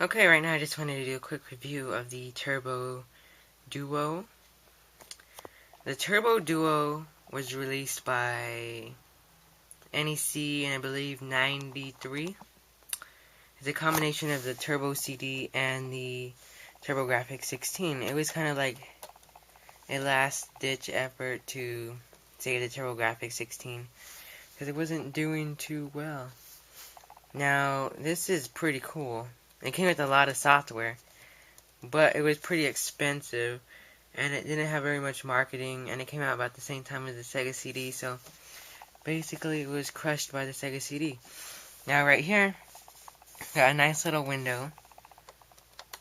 Okay, right now I just wanted to do a quick review of the Turbo Duo. The Turbo Duo was released by NEC in, I believe, 93. It's a combination of the Turbo CD and the TurboGrafx 16. It was kind of like a last-ditch effort to save the TurboGrafx 16 because it wasn't doing too well. Now, this is pretty cool. It came with a lot of software, but it was pretty expensive, and it didn't have very much marketing, and it came out about the same time as the Sega CD, so basically it was crushed by the Sega CD. Now right here, got a nice little window.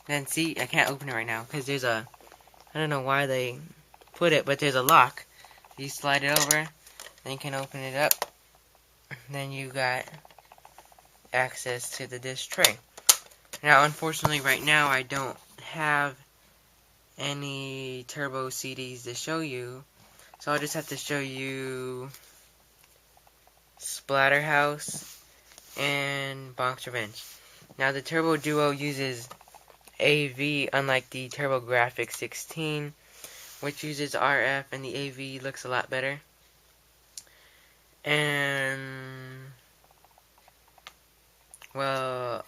Then see, I can't open it right now, because there's a, I don't know why they put it, but there's a lock. You slide it over, then you can open it up, then you got access to the disc tray. Now unfortunately right now I don't have any Turbo CDs to show you, so I'll just have to show you Splatterhouse and Bonk's Revenge. Now the Turbo Duo uses AV, unlike the TurboGrafx 16, which uses RF, and the AV looks a lot better. And well,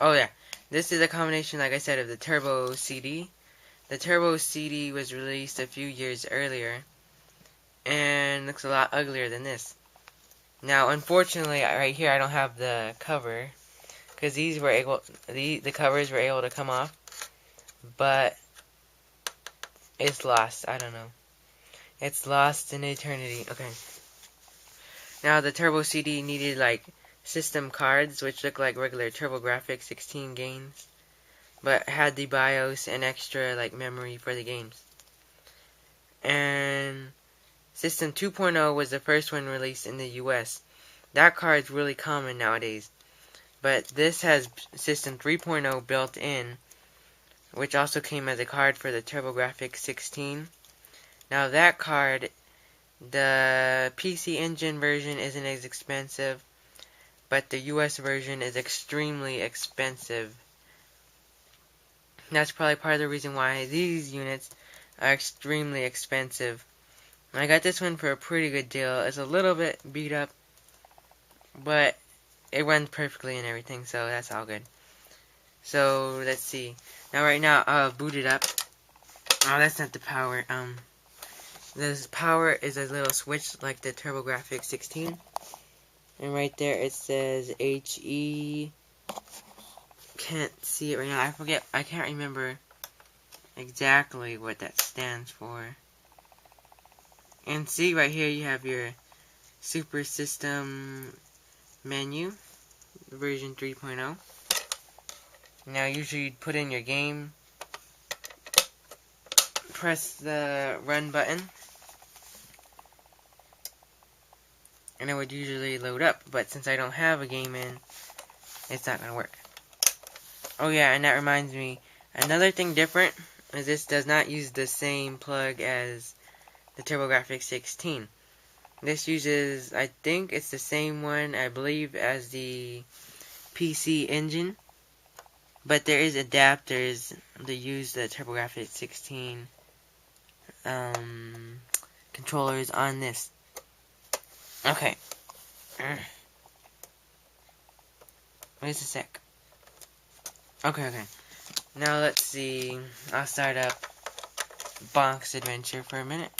oh yeah, this is a combination, like I said, of the Turbo CD. The Turbo CD was released a few years earlier and looks a lot uglier than this. Now, unfortunately, right here I don't have the cover because these were able, the covers were able to come off, but it's lost. I don't know. It's lost in eternity. Okay. Now, the Turbo CD needed like system cards, which look like regular TurboGrafx 16 games, but had the BIOS and extra like memory for the games. And System 2.0 was the first one released in the US. That card is really common nowadays. But this has System 3.0 built in, which also came as a card for the TurboGrafx 16. Now that card, the PC Engine version isn't as expensive, but the US version is extremely expensive. That's probably part of the reason why these units are extremely expensive. I got this one for a pretty good deal. It's a little bit beat up, but it runs perfectly and everything, so that's all good. So, let's see. Now, right now, I'll boot it up. Oh, that's not the power. This power is a little switch like the TurboGrafx 16. And right there, it says HE. Can't see it right now. I can't remember exactly what that stands for. And see, right here you have your Super System menu, version 3.0. Now usually you'd put in your game, press the run button, and it would usually load up, but since I don't have a game in, it's not going to work. Oh yeah, and that reminds me, another thing different is this does not use the same plug as the TurboGrafx 16. This uses, I think it's the same one, I believe, as the PC Engine, but there is adapters to use the TurboGrafx 16 controllers on this. Okay. Wait a sec. Okay. Now let's see. I'll start up Bonk's Adventure for a minute.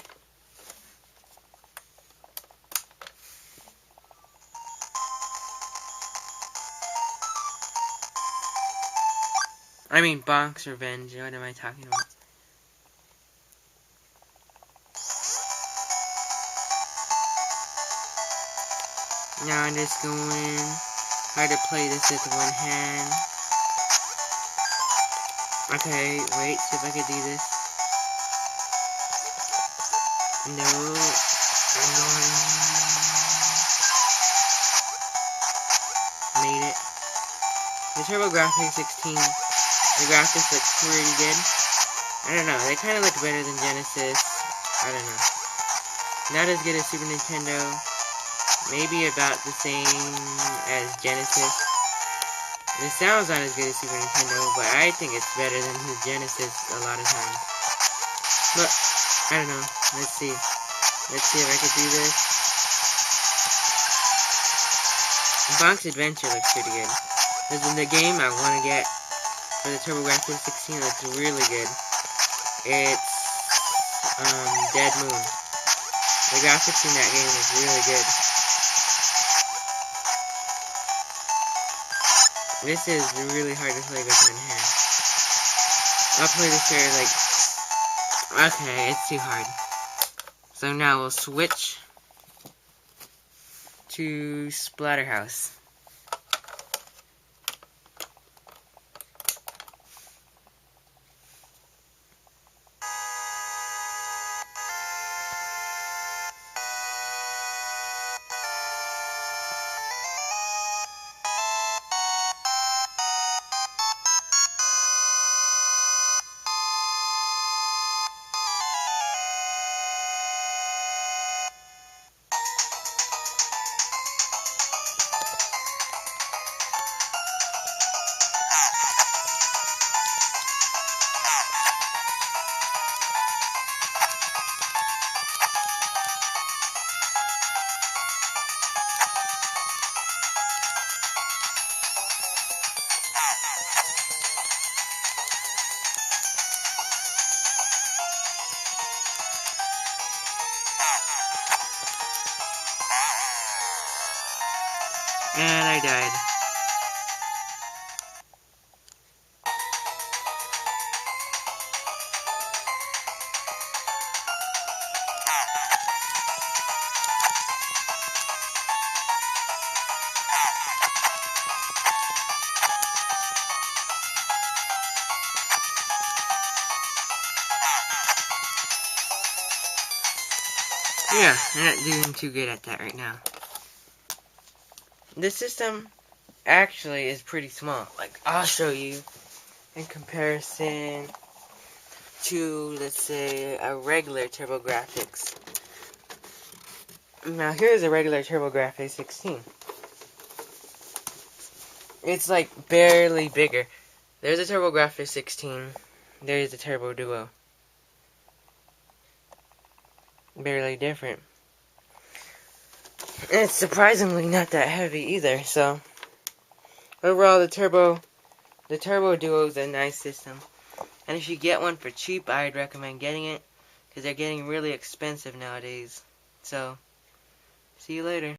I mean Bonk's Revenge. What am I talking about? Now I'm just going hard to play this with one hand. Okay, wait, see if I can do this. No. Made it. The TurboGrafx 16, the graphics look pretty good. I don't know, they kind of look better than Genesis. I don't know. Not as good as Super Nintendo. Maybe about the same as Genesis. The sound's not as good as Super Nintendo, but I think it's better than the Genesis a lot of times. But, I don't know. Let's see. Let's see if I can do this. Bonk's Adventure looks pretty good. This is the game I want to get for the TurboGrafx 16. Looks really good. It's Dead Moon. The graphics in that game is really good. This is really hard to play with one hand. I'll play this here like... Okay, it's too hard. So now we'll switch to Splatterhouse. And I died. Yeah, I'm not doing too good at that right now. This system actually is pretty small. Like, I'll show you in comparison to, let's say, a regular TurboGrafx. Now, here's a regular TurboGrafx 16. It's like barely bigger. There's a TurboGrafx 16. There's a Turbo Duo. Barely different. And it's surprisingly not that heavy either, so overall the Turbo Duo is a nice system. And if you get one for cheap, I'd recommend getting it, because they're getting really expensive nowadays. So, see you later.